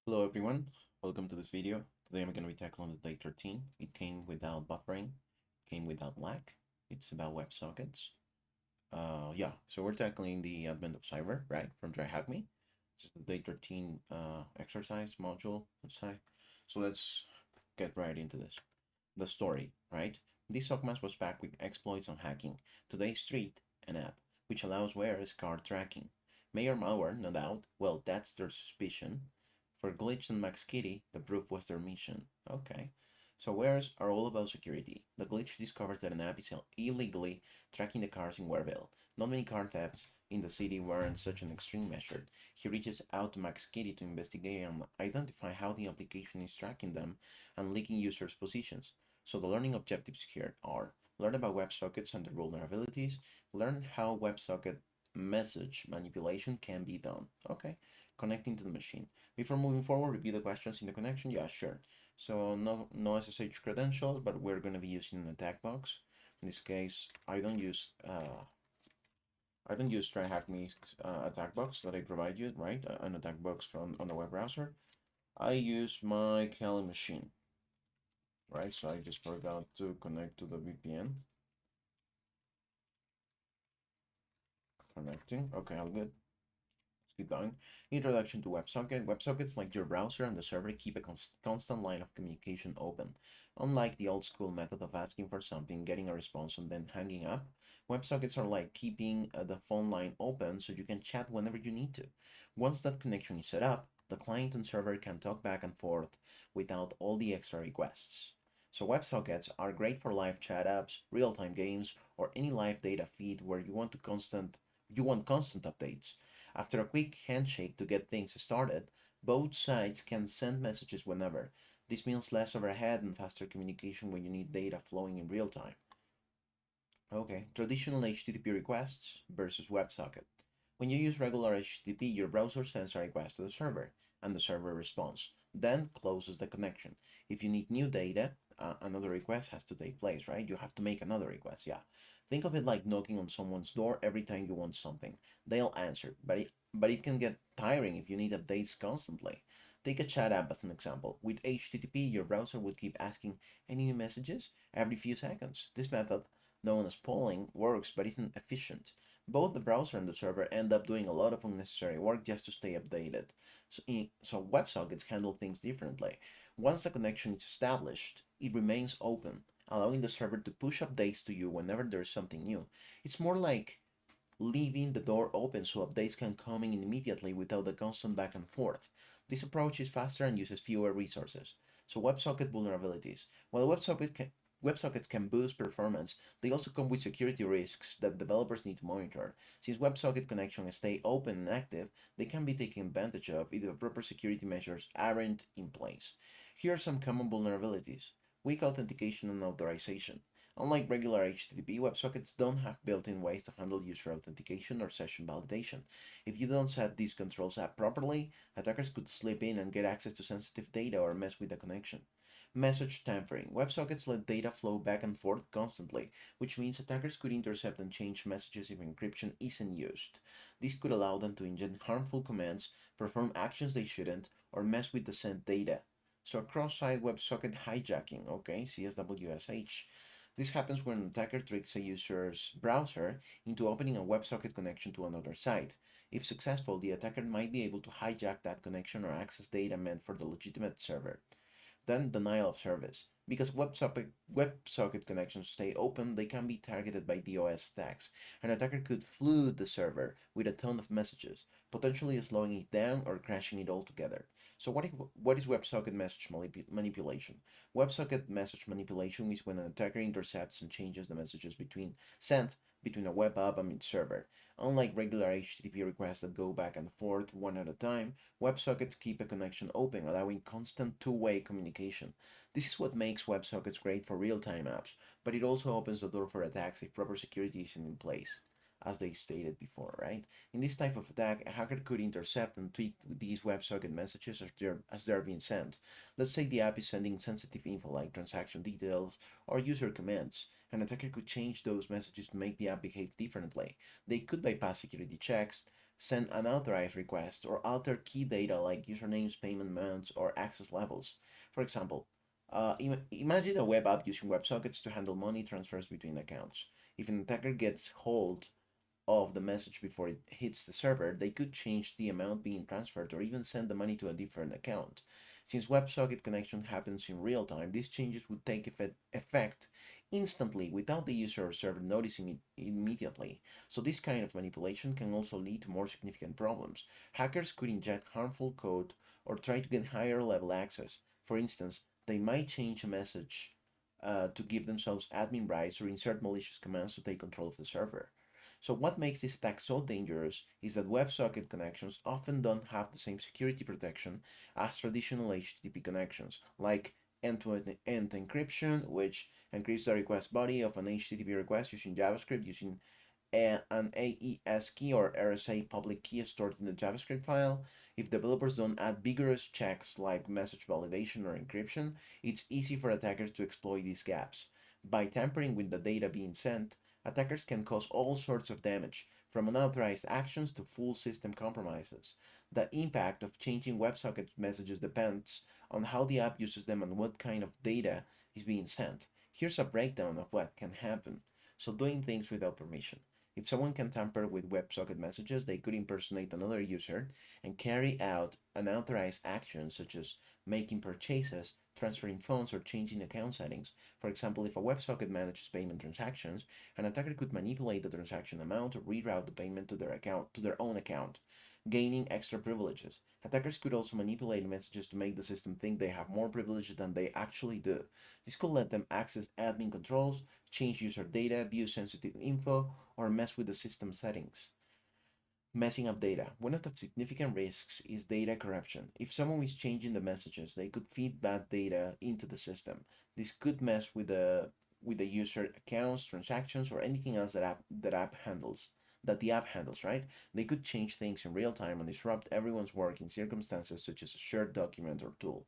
Hello everyone, welcome to this video. Today I'm going to be tackling the day 13. It came without buffering, came without lag. It's about WebSockets. So we're tackling the Advent of Cyber, right, from TryHackMe. This is the day 13 exercise module, let's say. So let's get right into this. The story, right? This Sockmas was back with exploits on hacking. Today's Street, an app, which allows wearers card tracking. Mayor malware, no doubt. Well, that's their suspicion. For Glitch and Max Kitty, the proof was their mission. Okay. So wares are all about security. The Glitch discovers that an app is illegally tracking the cars in Wareville. Not many car thefts in the city warrant such an extreme measure. He reaches out to Max Kitty to investigate and identify how the application is tracking them and leaking users' positions. So the learning objectives here are learn about WebSockets and their vulnerabilities, learn how WebSocket message manipulation can be done. Okay, connecting to the machine. Before moving forward, review the questions in the connection. Yeah, sure. So no SSH credentials, but we're going to be using an attack box. In this case, I don't use TryHackMe's attack box that I provide you, right? An attack box from on the web browser. I use my Kali machine, right? So I just forgot to connect to the VPN. Connecting. Okay, all good. Keep going. Introduction to WebSocket. WebSockets, like your browser and the server, keep a constant line of communication open. Unlike the old school method of asking for something, getting a response, and then hanging up, WebSockets are like keeping the phone line open so you can chat whenever you need to. Once that connection is set up, the client and server can talk back and forth without all the extra requests. So WebSockets are great for live chat apps, real-time games, or any live data feed where you want constant updates. After a quick handshake to get things started, both sides can send messages whenever. This means less overhead and faster communication when you need data flowing in real time. Okay, traditional HTTP requests versus WebSocket. When you use regular HTTP, your browser sends a request to the server, and the server responds, then closes the connection. If you need new data, another request has to take place, right? You have to make another request, yeah. Think of it like knocking on someone's door every time you want something. They'll answer, but it can get tiring if you need updates constantly. Take a chat app as an example. With HTTP, your browser would keep asking any new messages every few seconds. This method, known as polling, works but isn't efficient. Both the browser and the server end up doing a lot of unnecessary work just to stay updated. So WebSockets handle things differently. Once the connection is established, it remains open, allowing the server to push updates to you whenever there's something new. It's more like leaving the door open so updates can come in immediately without the constant back and forth. This approach is faster and uses fewer resources. So WebSocket vulnerabilities. While WebSockets can boost performance, they also come with security risks that developers need to monitor. Since WebSocket connections stay open and active, they can be taken advantage of if the proper security measures aren't in place. Here are some common vulnerabilities. Weak authentication and authorization. Unlike regular HTTP, WebSockets don't have built-in ways to handle user authentication or session validation. If you don't set these controls up properly, attackers could slip in and get access to sensitive data or mess with the connection. Message tampering. WebSockets let data flow back and forth constantly, which means attackers could intercept and change messages if encryption isn't used. This could allow them to inject harmful commands, perform actions they shouldn't, or mess with the sent data. So cross-site WebSocket hijacking, okay, CSWSH. This happens when an attacker tricks a user's browser into opening a WebSocket connection to another site. If successful, the attacker might be able to hijack that connection or access data meant for the legitimate server. Then denial of service. Because WebSocket connections stay open, they can be targeted by DOS attacks. An attacker could flood the server with a ton of messages, potentially slowing it down or crashing it altogether. So what is WebSocket message manipulation? WebSocket message manipulation is when an attacker intercepts and changes the messages sent between a web app and its server. Unlike regular HTTP requests that go back and forth one at a time, WebSockets keep a connection open, allowing constant two-way communication. This is what makes WebSockets great for real-time apps, but it also opens the door for attacks if proper security isn't in place, as they stated before, right? In this type of attack, a hacker could intercept and tweak these WebSocket messages as they're being sent. Let's say the app is sending sensitive info like transaction details or user commands. An attacker could change those messages to make the app behave differently. They could bypass security checks, send unauthorized requests, or alter key data like usernames, payment amounts, or access levels. For example, imagine a web app using WebSockets to handle money transfers between accounts. If an attacker gets hold of the message before it hits the server, they could change the amount being transferred or even send the money to a different account. Since WebSocket connection happens in real time, these changes would take effect instantly without the user or server noticing it immediately. So this kind of manipulation can also lead to more significant problems. Hackers could inject harmful code or try to get higher level access. For instance, they might change a message to give themselves admin rights or insert malicious commands to take control of the server. So what makes this attack so dangerous is that WebSocket connections often don't have the same security protection as traditional HTTP connections, like end-to-end encryption, which encrypts the request body of an HTTP request using JavaScript using an AES key or RSA public key stored in the JavaScript file. If developers don't add vigorous checks like message validation or encryption, it's easy for attackers to exploit these gaps. By tampering with the data being sent, attackers can cause all sorts of damage, from unauthorized actions to full system compromises. The impact of changing WebSocket messages depends on how the app uses them and what kind of data is being sent. Here's a breakdown of what can happen. So, doing things without permission. If someone can tamper with WebSocket messages, they could impersonate another user and carry out unauthorized actions such as making purchases, transferring funds, or changing account settings. For example, if a WebSocket manages payment transactions, an attacker could manipulate the transaction amount or reroute the payment to their own account, gaining extra privileges. Attackers could also manipulate messages to make the system think they have more privileges than they actually do. This could let them access admin controls, change user data, view sensitive info, or mess with the system settings. Messing up data. One of the significant risks is data corruption. If someone is changing the messages, they could feed bad data into the system. This could mess with the user accounts, transactions, or anything else that the app handles, right? They could change things in real time and disrupt everyone's work in circumstances such as a shared document or tool.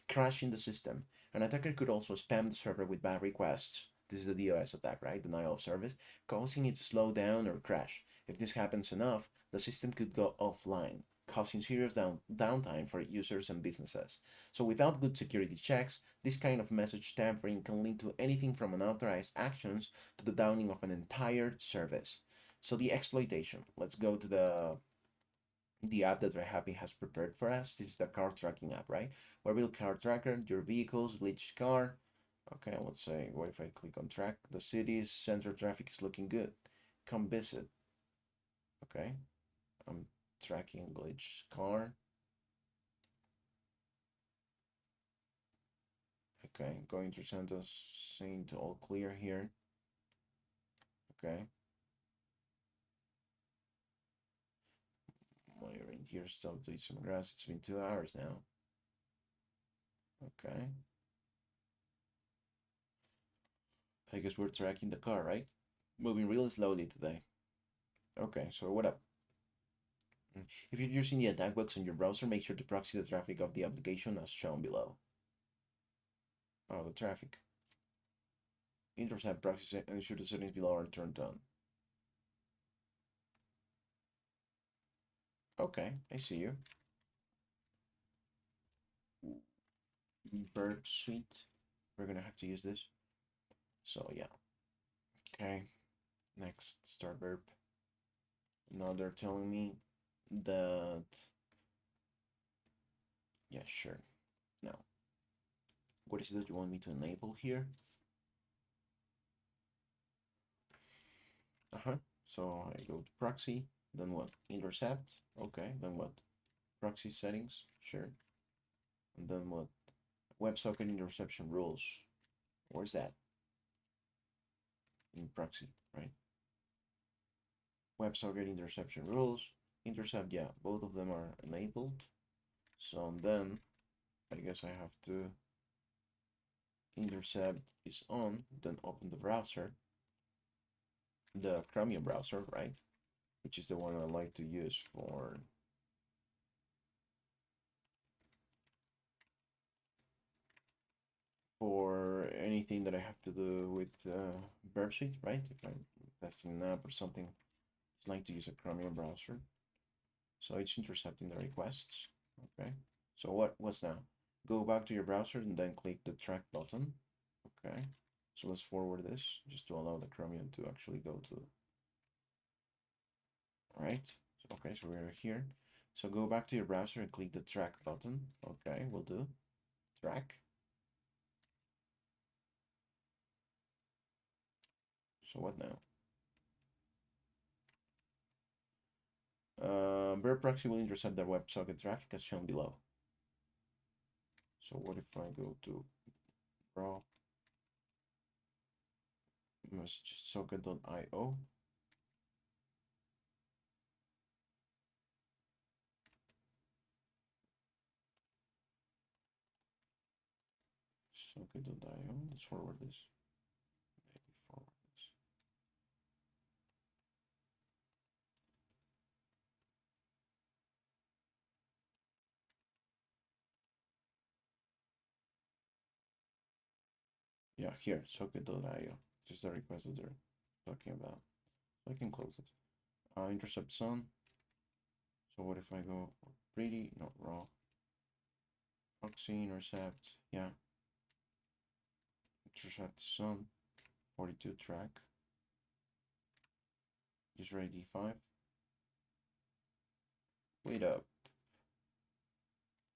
Crashing the system. An attacker could also spam the server with bad requests. This is the DOS attack, right? Denial of service, causing it to slow down or crash. If this happens enough, the system could go offline, causing serious downtime for users and businesses. So, without good security checks, this kind of message tampering can lead to anything from unauthorized actions to the downing of an entire service. So, the exploitation. Let's go to the app that TryHackMe has prepared for us. This is the car tracking app, right? Wearable car tracker, your vehicles, glitched car. Okay, let's say, what if I click on track? The city's center traffic is looking good. Come visit. Okay, I'm tracking glitched car. Okay, going to Santos, Saint all clear here. Okay, my reindeer still to eat some grass. It's been 2 hours now. Okay, I guess we're tracking the car, right? Moving really slowly today. Okay, so what up? If you're using the attack box on your browser, make sure to proxy the traffic of the application as shown below. Oh, the traffic. Intercept proxy and ensure the settings below are turned on. Okay, I see you. Burp suite. We're gonna have to use this. So yeah. Okay. Next, start burp. Now they're telling me that yeah, sure. Now, what is it that you want me to enable here? Uh-huh. So I go to proxy, then what? Intercept. Okay, then what? Proxy settings, sure. And then what? WebSocket interception rules. Where's that? In proxy, right? WebSocket interception rules. Intercept, yeah, both of them are enabled. So then I guess I have to intercept is on, then open the browser, the Chromium browser, right? Which is the one I like to use for anything that I have to do with Burp Suite, right? If I'm testing an app or something, I like to use a Chromium browser. So it's intercepting the requests. Okay. So what's now? Go back to your browser and then click the track button. Okay. So let's forward this just to allow the Chromium to actually go to. All right. So, okay, so we're here. So go back to your browser and click the track button. Okay, we'll do. Track. So what now? Bear proxy will intercept the WebSocket traffic as shown below. So what if I go to raw socket.io? Socket.io. Let's forward this. Maybe forward this. Yeah, here, socket.io. Just the request that they're talking about. So I can close it. Intercept sun. So what if I go pretty, not raw, proxy intercept, yeah, intercept sun, 42 track, user ID 5, wait up,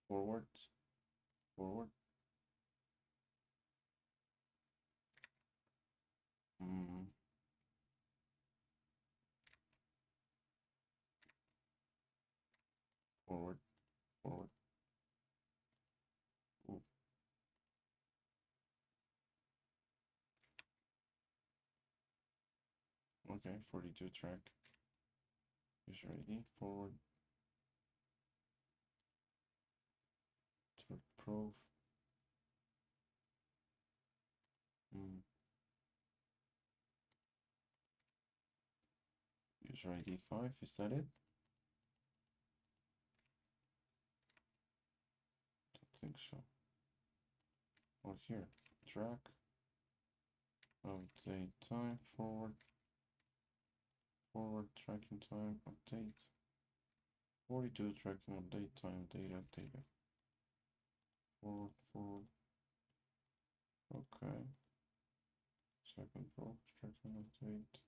forward, forward, mm, forward, forward, ooh, okay, 42 track, user ID, forward, to prove, mm, user ID 5, is that it? Don't think so. Oh, here, track, update time, forward, forward, tracking time, update, 42 tracking, update time, data, data, forward, forward, okay, second probe, tracking, update,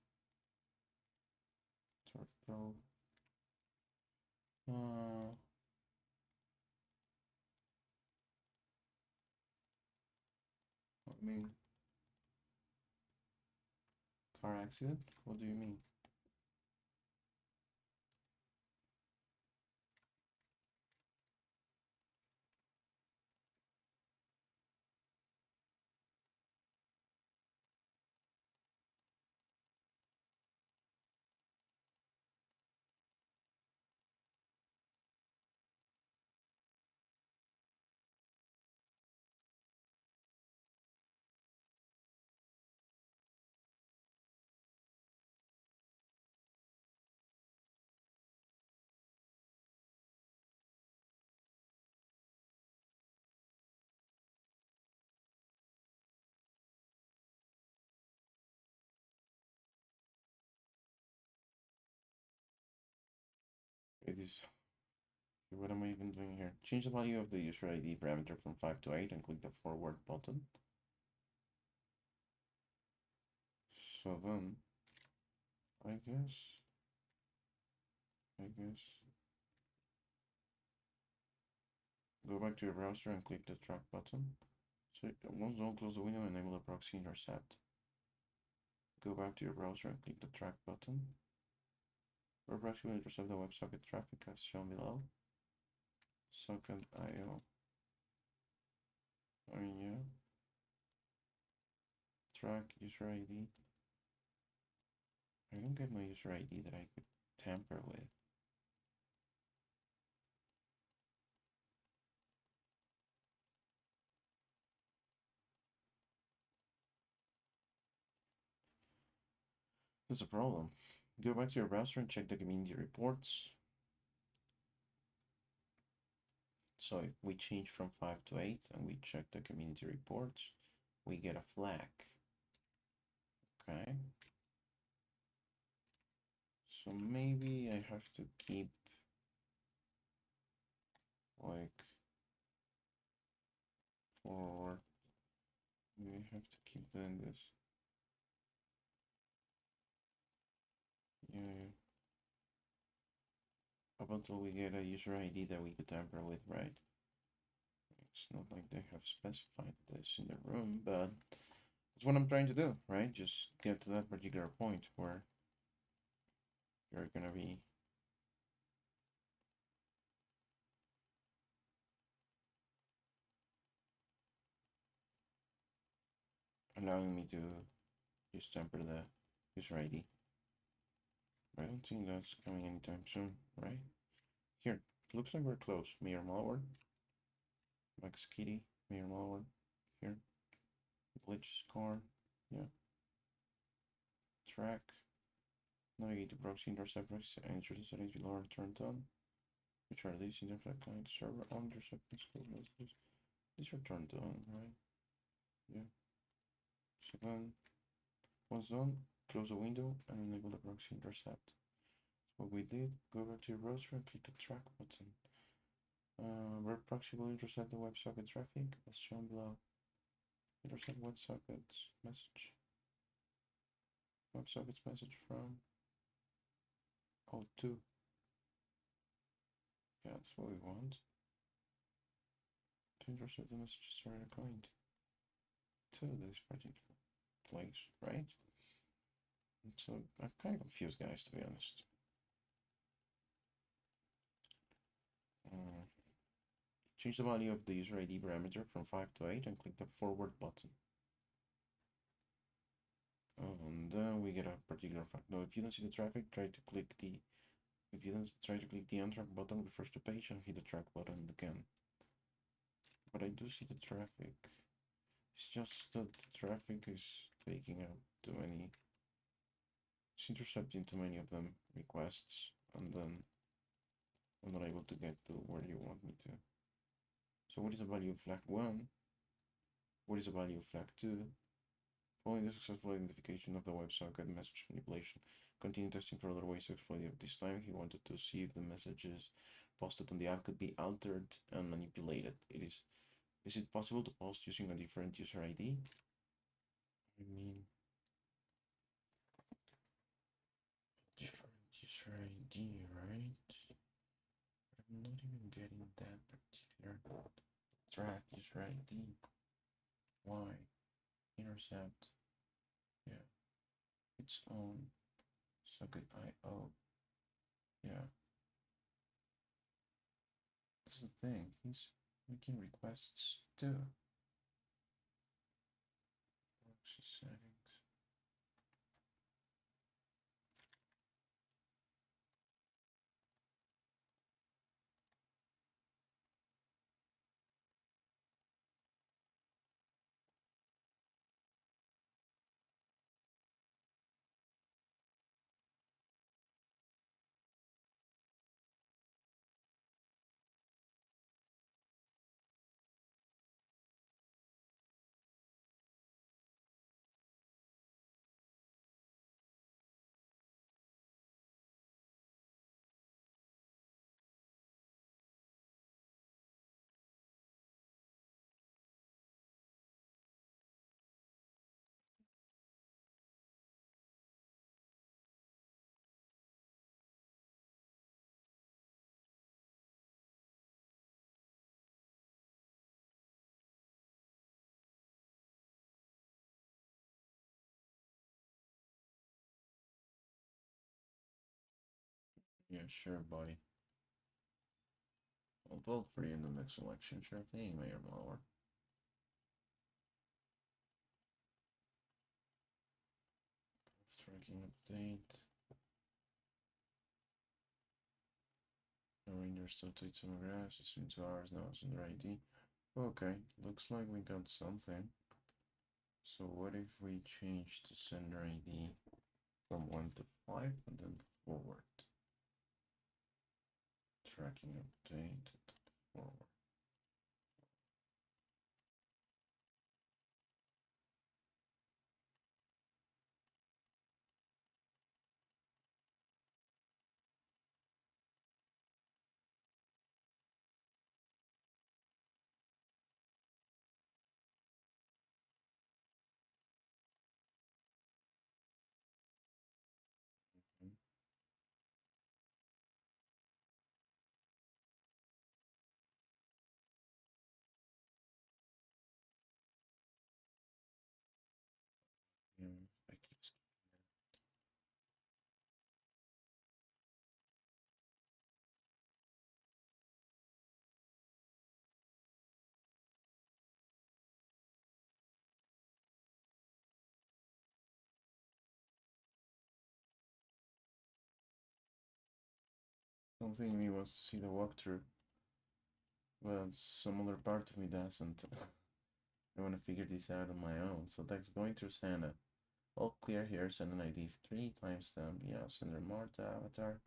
third probe, I mean, car accident, what do you mean? It is, what am I even doing here? Change the value of the user ID parameter from 5 to 8 and click the forward button. So then, I guess, go back to your browser and click the track button. So once don't close the window, enable the proxy intercept. Go back to your browser and click the track button. Where proxy will intercept the WebSocket traffic as shown below. Socket.io. I mean, yeah. Track user ID. I don't get my user ID that I could tamper with. There's a problem. Go back to your browser and check the community reports. So if we change from 5 to 8 and we check the community reports, we get a flag. Okay. So maybe I have to keep forward. We have to keep doing this. Yeah. Up until we get a user ID that we could tamper with, right? It's not like they have specified this in the room, but that's what I'm trying to do, right? Just get to that particular point where you're gonna be allowing me to just temper the user ID. I don't think that's coming anytime soon, right? Here, looks like we're close. Mayor malware, Max Kitty, Mayor malware. Here, glitch score, yeah. Track, navigate to proxy intercept proxy, ensure the settings below are turned on. Which are these? Intercept client server on intercept school messages. These are turned on, right? Yeah. So then, once done, close the window and enable the proxy intercept. What we did, go back to your browser and click the track button. Where proxy will intercept the WebSocket traffic, as shown below. Intercept WebSockets message. WebSockets message from O2. Yeah, that's what we want. To intercept the message started according to this particular place, right? And so I'm kind of confused, guys, to be honest. Change the value of the user ID parameter from 5 to 8 and click the forward button. And then we get a particular fact. Now, if you don't see the traffic, try to click the untrack button, refresh the page, and hit the track button again. But I do see the traffic. It's just that the traffic is taking up too many. It's intercepting too many of them requests, and then I'm not able to get to where you want me to. So what is the value of flag 1? What is the value of flag 2? Following the successful identification of the WebSocket message manipulation, continue testing for other ways to exploit it. This time he wanted to see if the messages posted on the app could be altered and manipulated. Is it possible to post using a different user ID? I mean, different user ID, right? I'm not even getting that particular track user ID. Why? Intercept. Yeah. Its own socket IO. Yeah. This is the thing. He's making requests too. Proxy settings. Yeah, sure, buddy. I'll vote for you in the next election. Sure thing, Mayor Malware. Tracking update. Reminder still tweets some graphs. It's been 2 hours now. It's under ID. Okay, looks like we got something. So what if we change the sender ID from 1 to 5 and then forward? Tracking update forward. Something in me wants to see the walkthrough, but some other part of me doesn't. I want to figure this out on my own. So that's going through Santa. All clear here. Send an ID 3 timestamp. Yeah, sender Marta avatar.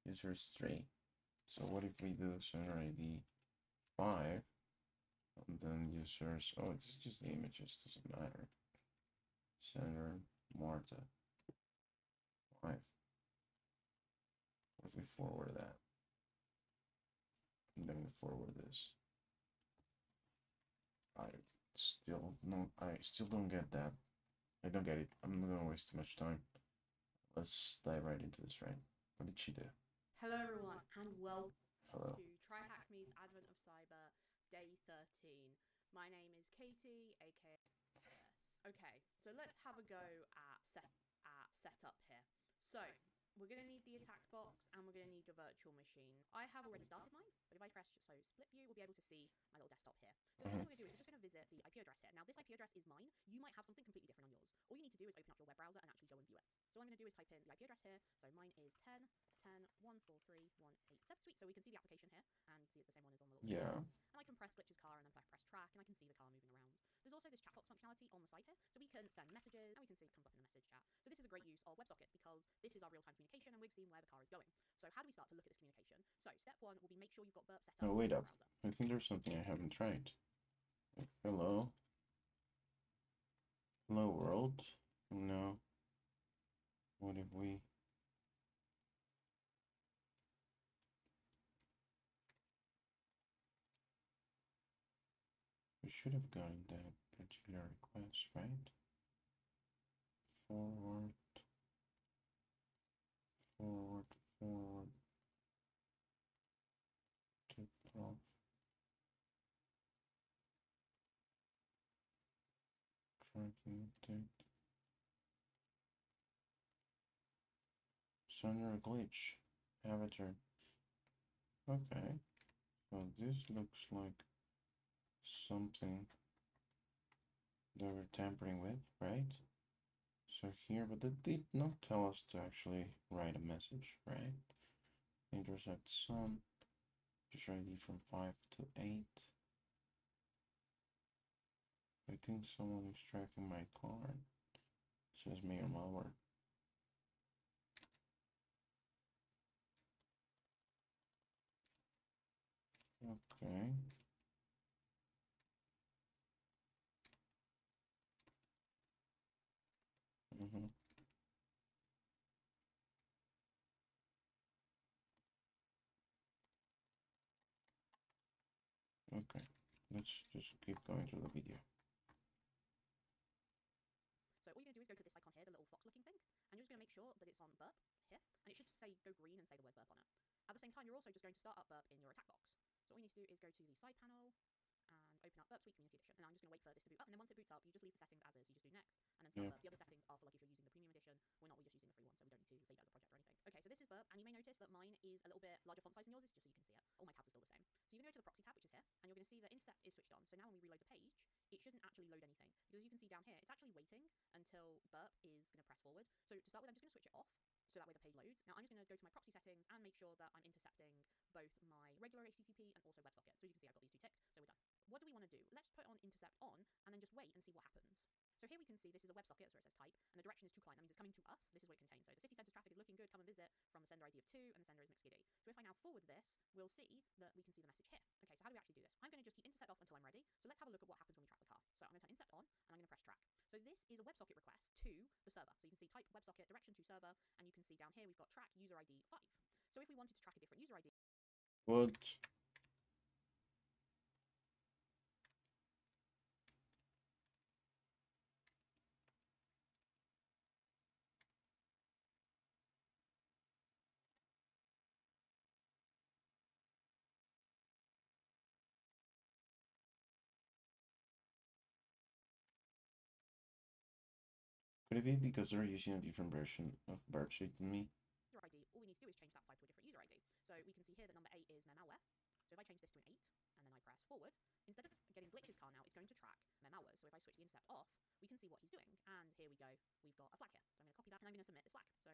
Users 3. So what if we do sender ID 5? And then users. Oh, it's just the images. Doesn't matter. Sender Marta 5. What if we forward that? And then we forward this. I still don't get that. I don't get it. I'm not gonna waste too much time. Let's dive right into this, right? What did she do? Hello everyone and welcome Hello. to TryHackMe's Advent of Cyber Day 13. My name is Katie, aka Okay, so let's have a go at setup here. So we're going to need the attack box and we're going to need a virtual machine. I have already started mine, but if I press split view, we'll be able to see my little desktop here. So the first thing we're going to do is we're just going to visit the IP address here. Now this IP address is mine. You might have something completely different on yours. All you need to do is open up your web browser and actually go and view it. So all I'm going to do is type in the IP address here. So mine is 10.10.143.187. Sweet. So we can see the application here and see it's the same one as on the little Yeah. and I can press glitches car and then press track and I can see the car moving around. There's also this chat box functionality on the side here, so we can send messages, and we can see it comes up in the message chat. So this is a great use of WebSockets because this is our real-time communication, and we're seeing where the car is going. So how do we start to look at this communication? So step one will be make sure you've got burp set up. Oh, wait in up. your browser. I think there's something I haven't tried. Hello. Hello, world. No. What if we... We should have gotten that particular request, right? Forward, forward, forward. Tip off. Tracking update. Sender glitch. Avatar. Okay. Well, this looks like something that we're tampering with, right? So here, but it did not tell us to actually write a message, right? Intercept some. User ID from 5 to 8. I think someone is tracking my car. It says me or malware. Okay. Okay. Let's just keep going through the video. So all you're going to do is go to this icon here, the little fox looking thing, and you're just going to make sure that it's on burp here, and it should just say go green and say the word burp on it. At the same time, you're also just going to start up burp in your attack box. So all you need to do is go to the side panel and open up Burp Suite Community Edition. And I'm just going to wait for this to boot up, and then once it boots up, you just leave the settings as is. You just do next, and then start Burp. The other settings are for like if you're using the premium edition. We're just using the free one, so we don't need to save it as a project or anything. Okay, so this is Burp, and you may notice that mine is a little bit larger font size than yours, just so you can see it. All my tabs are still the same. So you're going to go to the proxy tab, which is here, and you're going to see that intercept is switched on. So now when we reload the page, it shouldn't actually load anything. Because as you can see down here, it's actually waiting until Burp is going to press forward. So to start with, I'm just going to switch it off, so that way the page loads. Now I'm just going to go to my proxy settings and make sure that I'm intercepting both my regular HTTP and also WebSocket. So as you can see, I've got these two ticked, so we're done. What do we want to do? Let's put on intercept on and then just wait and see what happens. So here we can see this is a WebSocket, so it says type, and the direction is to client. That means it's coming to us. This is what it contains. So the city centre traffic is looking good. Come and visit from the sender ID of 2, and the sender is MixKD. So if I now forward this, we'll see that we can see the message here. Okay, so how do we actually do this? I'm going to just keep intercept off until I'm ready. So let's have a look at what happens when we track the car. So I'm going to turn intercept on, and I'm going to press track. So this is a WebSocket request to the server. So you can see type WebSocket direction to server, and you can see down here we've got track user ID 5. So if we wanted to track a different user ID, What? Could it be because they're using a different version of Burp Suite than me? user ID, all we need to do is change that 5 to a different user ID. So we can see here that number 8 is malware. So if I change this to an 8, and then I press forward, instead of getting glitches car now, it's going to track malware. So if I switch the intercept off, we can see what he's doing. And here we go, we've got a flag here. So I'm going to copy that, and I'm going to submit this flag. So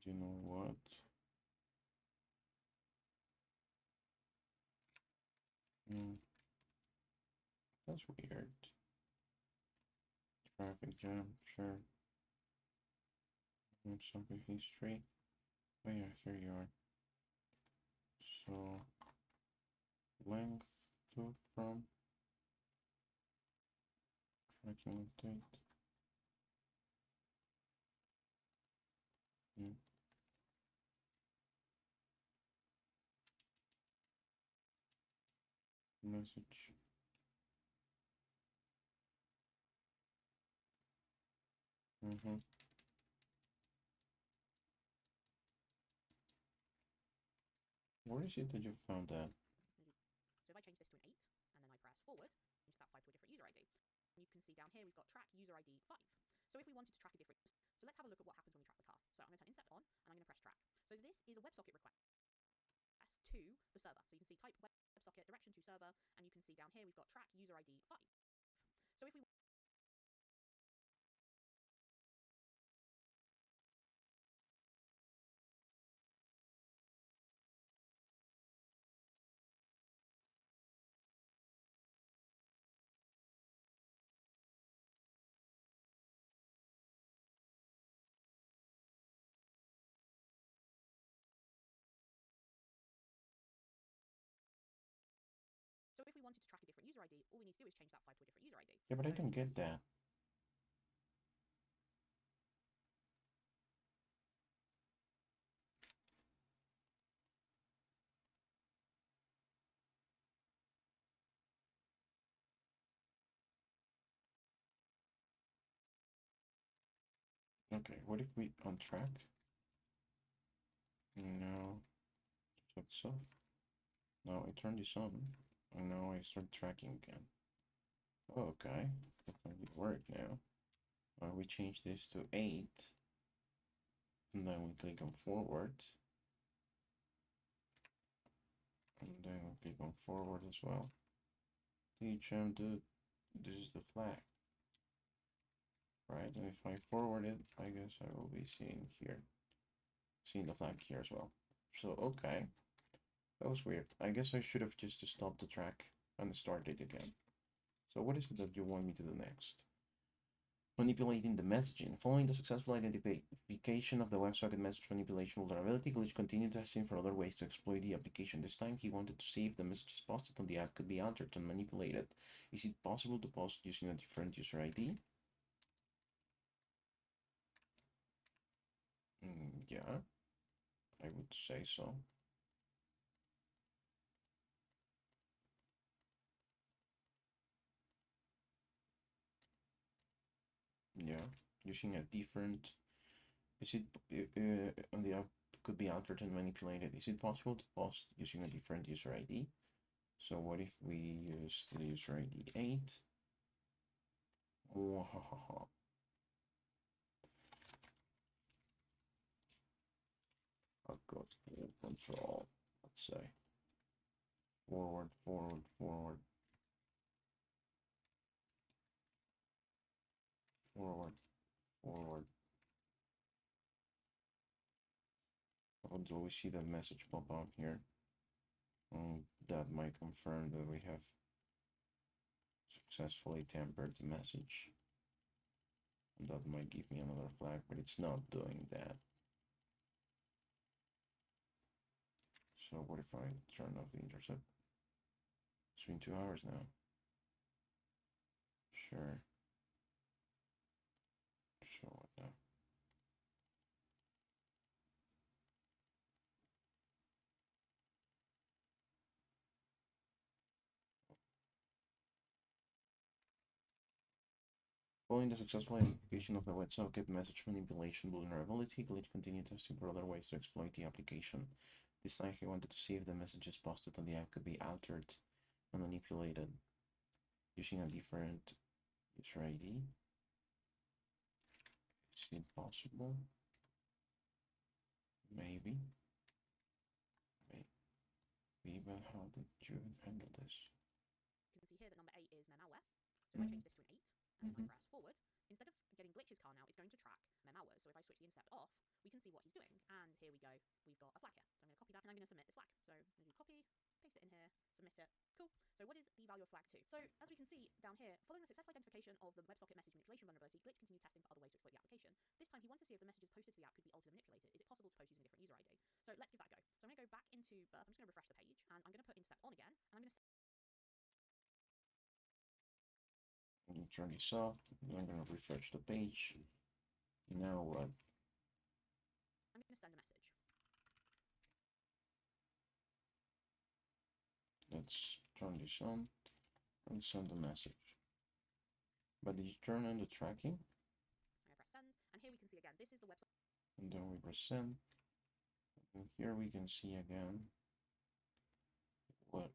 You know what? That's weird. Traffic jam, sure. Something history. Oh yeah, here you are. So length to from tracking date. Message. Where is it that you found that? So if I change this to an 8, and then I press forward, change that 5 to a different user ID. You can see down here we've got track user ID 5. So if we wanted to track a different user, so let's have a look at what happens when we track the car. So I'm going to turn intercept on, and I'm going to press track. So this is a WebSocket request to the server. So you can see type WebSocket direction to server, and you can see down here we've got track user ID 5. So if we So if we wanted to track a different user ID, all we need to do is change that 5 to a different user ID. Yeah, but I So don't get that. Okay, what if we untrack? No, what's off? Now I turn this on, and now I start tracking again. Okay, that might work now. We change this to 8, and then we click on forward, and then we click on forward as well. Dude, this is the flag, right? And if I forward it, I guess I will be seeing the flag here as well. So, okay, that was weird. I guess I should have just stopped the track and started again. So what is it that you want me to do next? Manipulating the messaging. Following the successful identification of the WebSocket message manipulation vulnerability, Glitch continued testing for other ways to exploit the application. This time, he wanted to see if the messages posted on the app could be altered and manipulated. Is it possible to post using a different user ID? Yeah, I would say so. Yeah, using a different. Is it on the app could be altered and manipulated? Is it possible to post using a different user ID? So what if we use the user ID 8? Oh, ha, ha, ha. I've got full control. Let's say forward, forward, forward, forward, forward. Until we see that message pop up here. That might confirm that we have successfully tampered the message. And that might give me another flag, but it's not doing that. So what if I turn off the intercept? It's been 2 hours now. Sure. So what now? Following the successful identification of the WebSocket message manipulation vulnerability, Glitch continued testing for other ways to exploit the application. This time he wanted to see if the messages posted on the app could be altered and manipulated using a different user ID. Is it possible? Maybe. Maybe, but how did you handle this? You can see here that number 8 is malware. So if I change this to an 8, and then I press forward, instead of getting Glitch's car now, it's going to track malware. So if I switch the intercept off, we can see what he's doing. we've got a flag here. So I'm going to copy that and I'm going to submit this flag. So I'm going to do copy, paste it in here, submit it. Cool. So what is the value of flag 2? So as we can see down here, following the successful identification of the WebSocket message manipulation vulnerability, Glitch continued testing for other ways to exploit the application. This time he wants to see if the messages posted to the app could be altered and manipulated. Is it possible to post using a different user ID? So let's give that a go. So I'm going to go back into Burp. I'm just going to refresh the page and I'm going to put intercept on again. And I'm going to turn this off. I'm going to refresh the page. Now what? I'm going to send a message. Let's turn this on and send the message. But did you turn on the tracking? I'm going to press send, and here we can see again, this is the website. And then we press send. And here we can see again what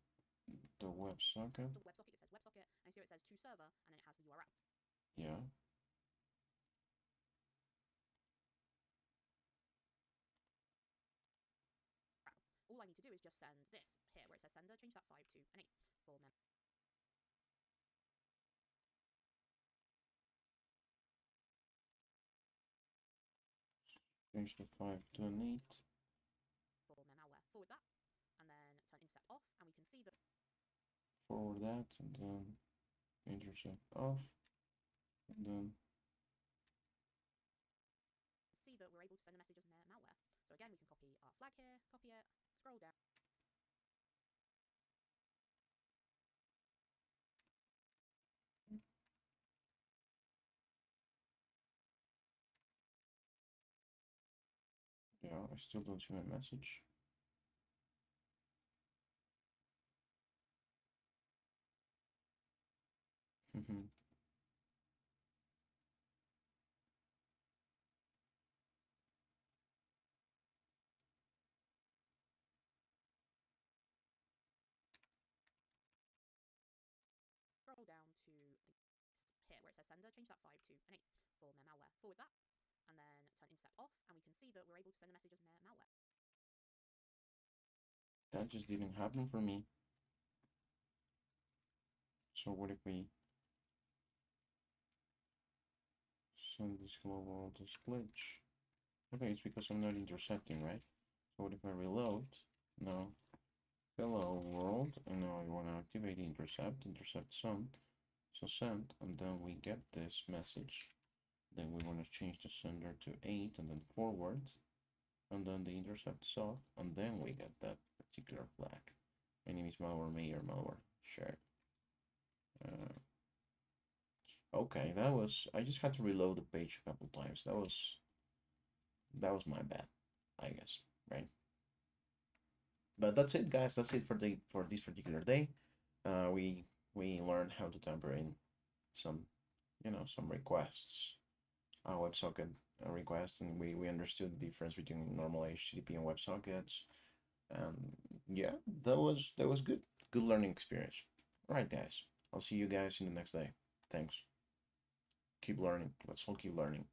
the WebSocket. The WebSocket, it says WebSocket, and here it says to server, and then it has the URL. Yeah. All I need to do is just send this here where it says sender, change that 5 to an 8 for mem. Change the 5 to an 8. For malware. Forward that, and then turn intercept off, and we can see that. Forward that, and then intercept off, and then see that we're able to send a message as malware. So again, we can copy our flag here, copy it, scroll down. yeah, I still don't see my message. Scroll down to the here where it says sender, change that 5 to an 8 for malware. Forward that, and then turn intercept off, and we can see that we're able to send a message as malware. That just didn't happen for me. So what if we send this global to glitch? Okay, it's because I'm not intercepting, right? So what if I reload? No. Hello world, and now I want to activate the intercept send. So send, and then we get this message. Then we want to change the sender to 8 and then forward. And then the intercept is off, and then we get that particular flag. My name is malware mayor malware. Sure. Okay, that was, I just had to reload the page a couple times. That was my bad, I guess, right? But that's it, guys. That's it for this particular day. We learned how to tamper in some, some requests, WebSocket requests, and we understood the difference between normal HTTP and WebSockets. And yeah, that was good learning experience. All right, guys. I'll see you guys in the next day. Thanks. Keep learning. Let's all keep learning.